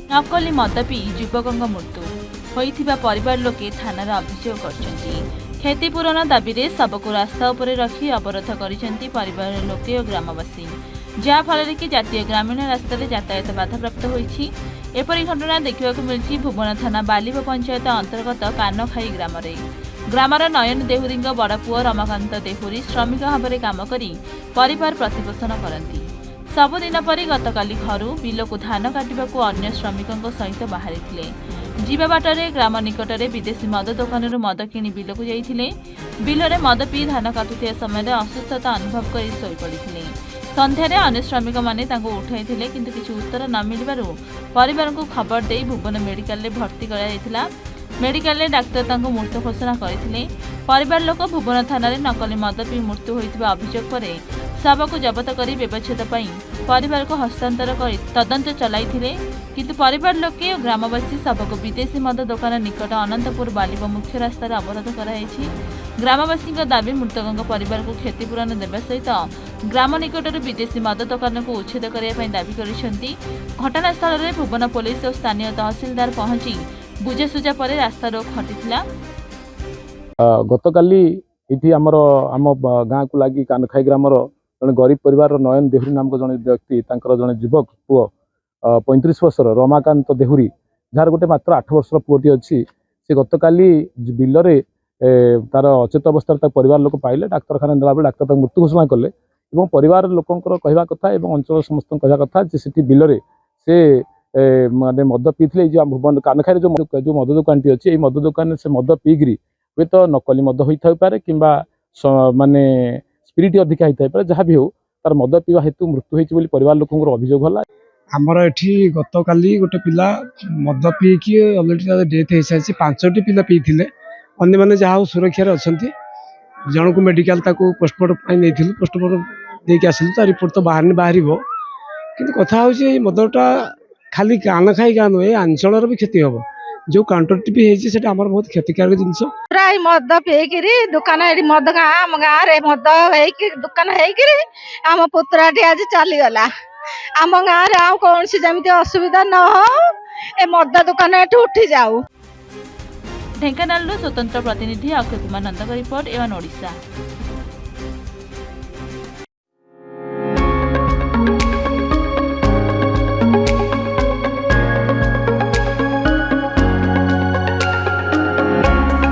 नकली मद पी युवक मृत्यु होइथिबा परिवार लोके थानार अभियोग करछन्ति। क्षतिपूरण दाबी रे शवको रास्ता उपरे रखी अवरोध करिसेंति परिवार लोके और ग्रामवासी, जहा फल कि जातीय ग्रामीण रास्ता यातायात बाधाप्राप्त होइछि। एपरी घटना देखा मिली भुवन थाना बालिब पंचायत अंतर्गत कानखाई ग्राम ग्रामर नयन देहुरी बड़ पुओ रमाकांत देहुरी श्रमिक भाव में काम करी परिवार प्रतिपोषण करती। सबुदिन परी गतकाली घर बिल को धान काटिबा अन्य श्रमिकों सहित बाहरी जीवा बाटरे ग्राम निकटरे विदेशी मद दोकान मद किणी बिल को जाइथिले। बिलरे मद पी धान काटुथिबा समय असुस्थता अनुभव कर शोई पड़िथिले। संध्यारे अन्य श्रमिक माने तांको उठाइथिले किंतु किछि उत्तर न मिलिबारु परिवार को खबर दे भुवन मेडिकल रे भर्ती कराइथिला। मेडिकल रे डाक्टर तांको मृत घोषणा करथिले। परिवार लोक भुवन थाना रे नकली मद पी मृत्यु होइथिबा अभियोग परे शव को जबत करी व्यवच्छेद पई परिवार को हस्तांतर कर तदंत चलाइथिले। किंतु परिवार लोके और ग्रामवासी शव को विदेशी मद दोकान निकट अनंतपुर बालिब मुख्य रास्तार अवरोध कराइछि। ग्रामवासी दाबी मृतकों परिवार को क्षतिपूरण देवा सहित ग्राम निकटर विदेशी मद दोकान को उच्छेद करने दाबी करिसेंति। घटनास्थल में भुवन पुलिस और स्थानीय तहसिलदार पहुंची बुझासुझा पर रास्ता रोक हटिथिला। गतकाली इति आम गाँ को लगी कानखाई ग्रामर जड़े गरीब परिवार नयन देहुरी नामक जड़े व्यक्ति जड़े युवक पुओ 35 वर्षर रमाकांत देहुरी जार गोटे मात्र 8 वर्षर पुओटी अच्छी से गतकाली बिलरे तार अचेत अवस्था परिवार लोक पाइले। डाक्तखाना नेला बेले डाक्तर मृत्यु घोषणा कले। परिवार लोकंकर कहवा कथा एवं अंचल समस्त कहवा कथा जे बिलरे से माने मद पीथिले। जो भुवन कानखाई जो मद दुकानटी अच्छी ये मद दुकान से मद पीकरी हुए तो नकली मद होता पारे किंबा माने स्पिरिट अधिका होता पारे। जहाँ भी हो तार मद पीवा हेतु मृत्यु होती बोली परिवार लोकंकर अभियोग होला। आमर एठी गतकाली गोटे पिला मद पीकी अलरेडी डेथ हो सारी 5टी पिला पीथिले। अन्य माने जहाँ सुरक्षा अच्छी जन को मेडिकल पोस्टमार्टम नहीं पोस्टमार्टम देके आसिलु ता रिपोर्ट तो बाहर बाहर कि कथा हूँ मदटा खाली कानखाई गाँ नुहे अंचल भी क्षति हम जो काउंटर भी होती बहुत क्षतिकारक जिनस प्राय मद पीकि दुकान मद आम गाँव में मद दुकान होम पुतराटी आज चलीगला। आम गाँव में आउ कौन जमी असुविधा न हो ए मद दुकान एठू उठी जाऊ। ढेंकानाल स्वतंत्र प्रतिनिधि अक्षय कुमार नंदक रिपोर्ट एवं ओडिशा।